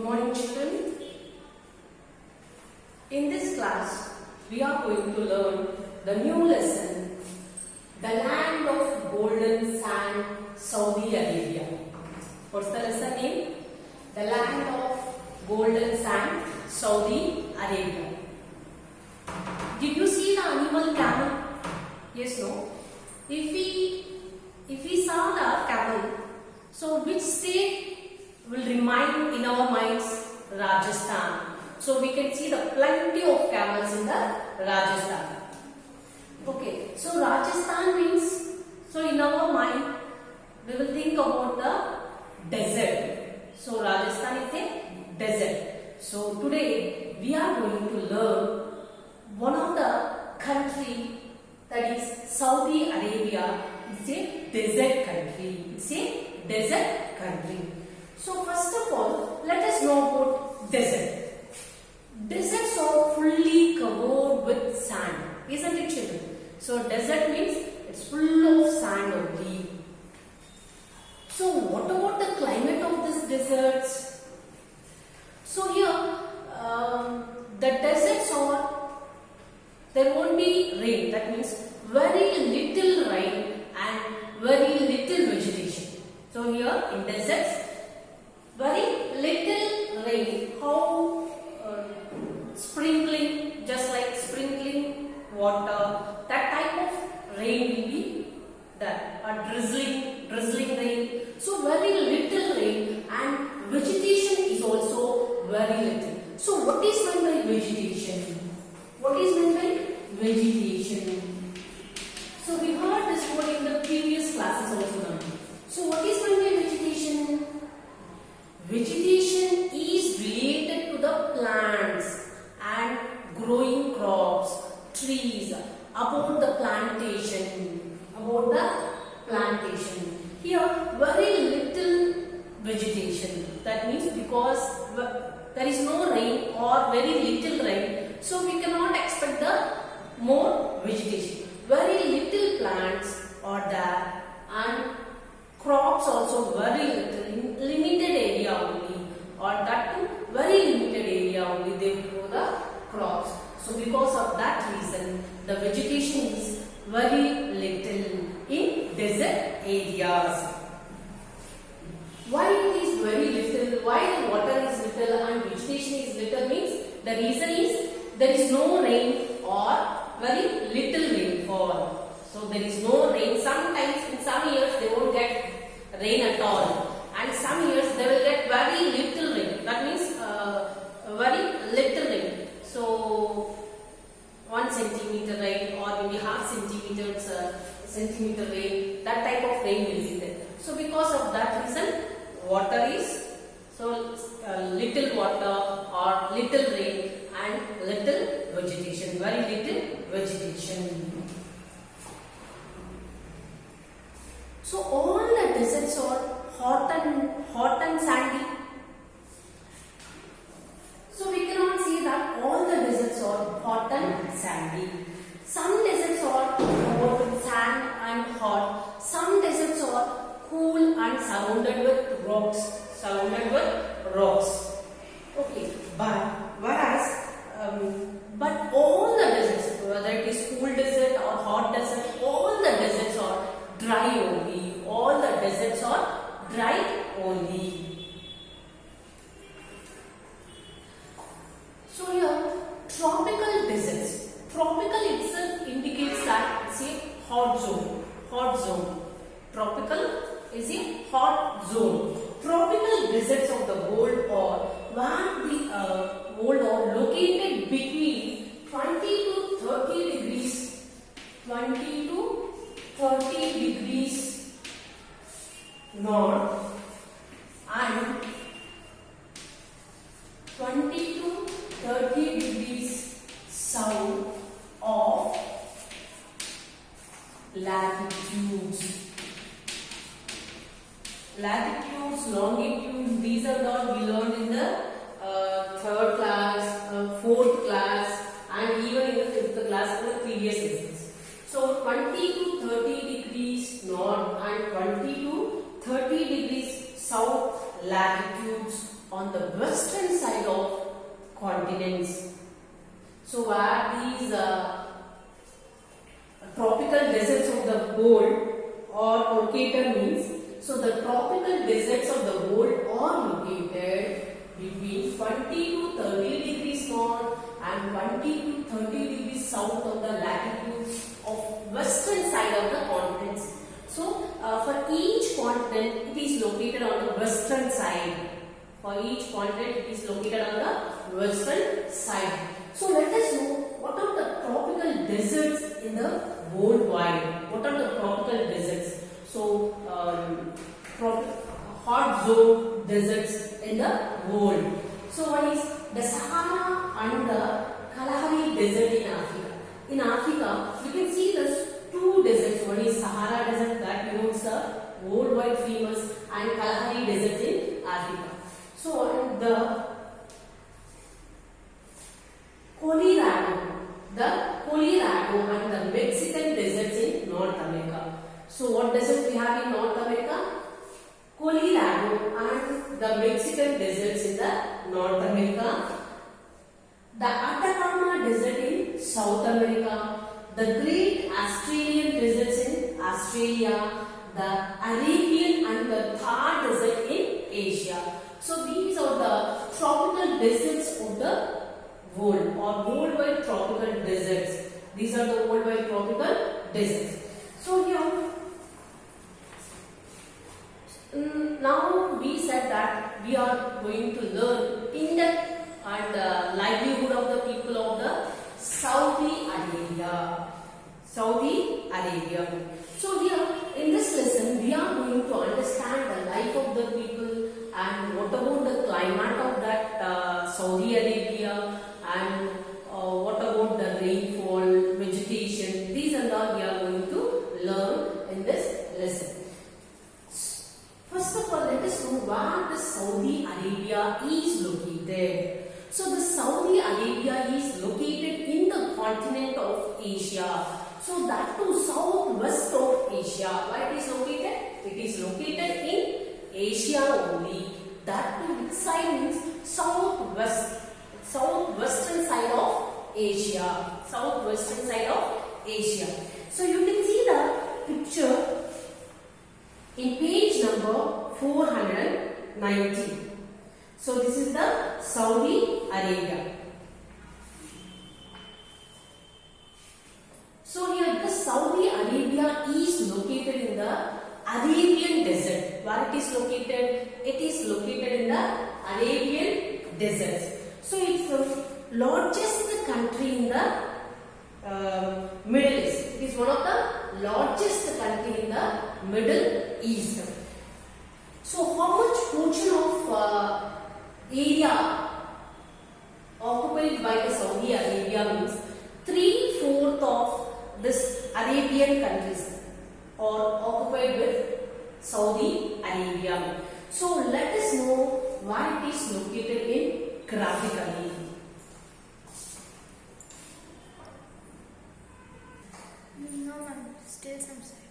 morning, children. In this class, we are going to learn the new lesson, the land of golden sand, Saudi Arabia. What's the lesson name? The land of golden sand, Saudi Arabia. Did you see the animal camel? Yes, no? If we saw the camel, so which state will remain in our minds? Rajasthan. So we can see the plenty of camels in the Rajasthan. Okay, so Rajasthan means, so in our mind we will think about the desert. So Rajasthan is a desert. So today we are going to learn one of the country, that is Saudi Arabia. It's a desert country. It's a desert country. So first of all, let us know about desert. Deserts are fully covered with sand, isn't it, children? So desert means it's full of sand only. So what about the climate of these deserts? So here the deserts are, there won't be rain. That means very little rain and very little vegetation. So here in deserts, very little rain. How? Sprinkling, just like sprinkling water, that type of rain will be there. A drizzling rain. So very little rain and vegetation is also very little. So what is meant by vegetation? What is meant by vegetation? So we heard this word in the previous classes also now. So what is meant by vegetation? Vegetation is related to the plants and growing crops, trees, about the plantation, Here very little vegetation. That means because there is no rain or very little rain, so we cannot expect the more vegetation. Very little plants are there and crops also very little, in limited area only, or that too very limited area only they grow the crops. So because of that reason, the vegetation is very little in desert areas. Why it is very little? Why the water is little and vegetation is little means the reason is there is no rain or very little rainfall. So there is no rain. Sometimes in some years they won't get rain at all, and some years they will get very little rain. That means very little rain. So 1 centimeter rain or maybe half centimeter rain, that type of rain will be there. So because of that reason, water is little water or little rain and little vegetation, very little vegetation. So all the deserts are hot and sandy. So we cannot say that all the deserts are hot and sandy. Some deserts are covered with sand and hot. Some deserts are cool and surrounded with rocks. Okay, but all the deserts, whether it is cool desert or hot desert, all the deserts are dry only. All the deserts are dry only. So here, tropical deserts. Tropical itself indicates that it's a hot zone. Tropical is a hot zone. Tropical deserts of the world are located between 20 to 30 degrees. 20 to 30 degrees north and 20 to 30 degrees south of latitudes. Longitudes, these are not we learned in the 3rd class, 4th class and even in the 5th class in the previous lessons. So 20 to 30 degrees north and 20 to 30 degrees south latitudes on the western continents. So where these tropical deserts of the world are located means, so the tropical deserts of the world are located between 20 to 30 degrees north and 20 to 30 degrees south of the latitudes of western side of the continents. So for each continent it is located on the western side. For each continent it is located on the western side. So let us know what are the tropical deserts in the worldwide. What are the tropical deserts? So hot zone deserts in the world. So one is the Sahara and the Kalahari desert in Africa. In Africa, we can see the two deserts. One is Sahara desert that holds the worldwide famous, and Kalahari desert in Africa. So the Colorado and the Mexican deserts in North America. So what deserts we have in North America? Colorado and the Mexican deserts in the North America. The Atacama desert in South America. The Great Australian deserts in Australia. The Arabian and the Thar desert in Asia. So these are the tropical deserts of the world, or worldwide tropical deserts. These are the worldwide tropical deserts. So here, now we said that we are going to learn in-depth and livelihood of the people of the Saudi Arabia. Saudi Arabia. So here in this lesson we are going to understand the life of the people and what about the climate of that Saudi Arabia, and what about the rainfall, vegetation. These and all we are going to learn in this lesson. First of all, let us know where the Saudi Arabia is located. So the Saudi Arabia is located in the continent of Asia. So that too southwest of Asia. Where it is located? It is located in Asia only. That too which side means southwest. Southwestern side of Asia. Southwestern side of Asia. So you can see the picture in page number 490. So this is the Saudi Arabia. So here the Saudi Arabia is located in the Arabian desert. Where it is located? It is located in the Arabian desert. So it's the largest country in the Middle East. It is one of the largest country in the Middle East. So how much portion of area occupied by the Saudi Arabia means 3/4 of this Arabian countries are occupied with Saudi Arabia. So let us know where it is located in graphically. No, ma'am. Still some side.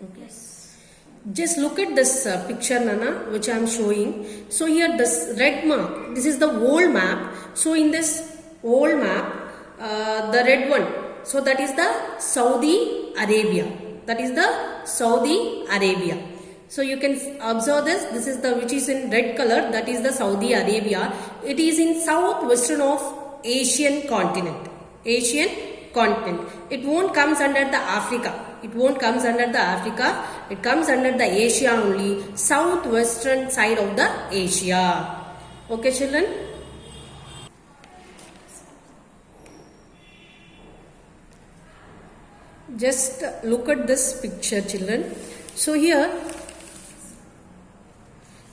Okay. Just look at this picture, Nana, which I am showing. So here this red mark, this is the whole map. So in this whole map, the red one, so that is the Saudi Arabia. That is the Saudi Arabia. So you can observe this. This is the which is in red color. That is the Saudi Arabia. It is in southwestern of Asian continent. Asian continent. It won't comes under the Africa. It won't comes under the Africa. It comes under the Asia only. Southwestern side of the Asia. Okay, children. Just look at this picture, children. So here,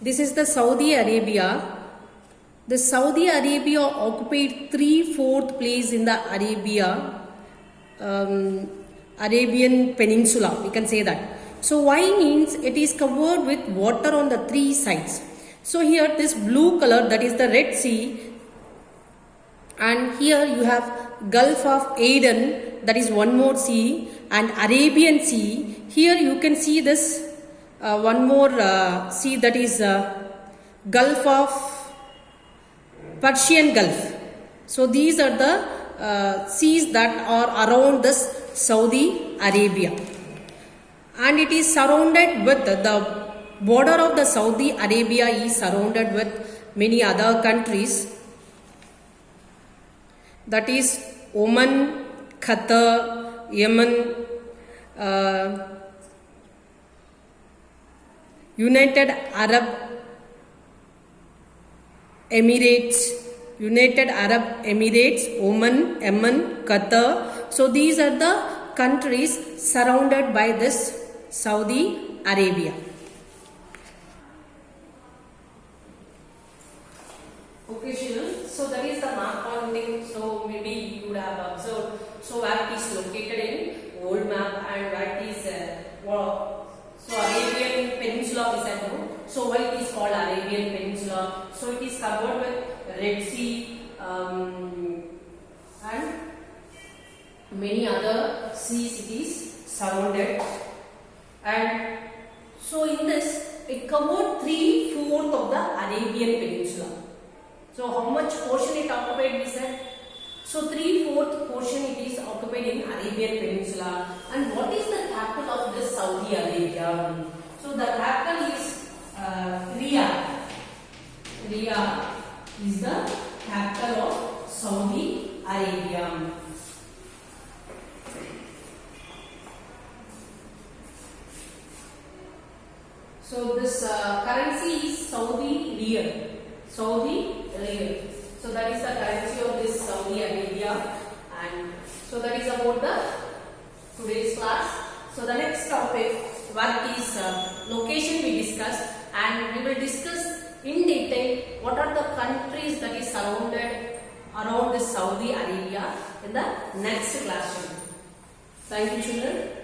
this is the Saudi Arabia. The Saudi Arabia occupied 3/4 place in the Arabian Peninsula. We can say that. So why means it is covered with water on the three sides. So here this blue color, that is the Red Sea, and here you have Gulf of Aden, that is one more sea, and Arabian Sea. Here you can see this one more sea, that is Gulf of Persian Gulf. So these are the seas that are around this Saudi Arabia, and it is surrounded with the border of the Saudi Arabia is surrounded with many other countries, that is Oman, Qatar, Yemen, United Arab Emirates, Oman, Yemen, Qatar. So these are the countries surrounded by this Saudi Arabia. Okay, children. So that is the map pointing. So maybe you would have observed. So where it is located in old map and where it is so Arabian Peninsula is at home. So why it is called Arabian Peninsula? So it is covered with Red Sea and many other seas. It is surrounded, and so in this it covered 3/4 of the Arabian Peninsula. So how much portion it occupied, we said? So 3/4 portion it is occupied in Arabian Peninsula. And what is the capital of this Saudi Arabia? So the capital is Riyadh. Riyadh is the capital of Saudi Arabia. So this currency is Saudi Riyal. Saudi Riyal. So that is the currency of this Saudi Arabia, and so that is about the today's class. So the next topic what is location we discussed, and we will discuss in detail what are the countries that is surrounded around this Saudi Arabia in the next class. Thank you, children.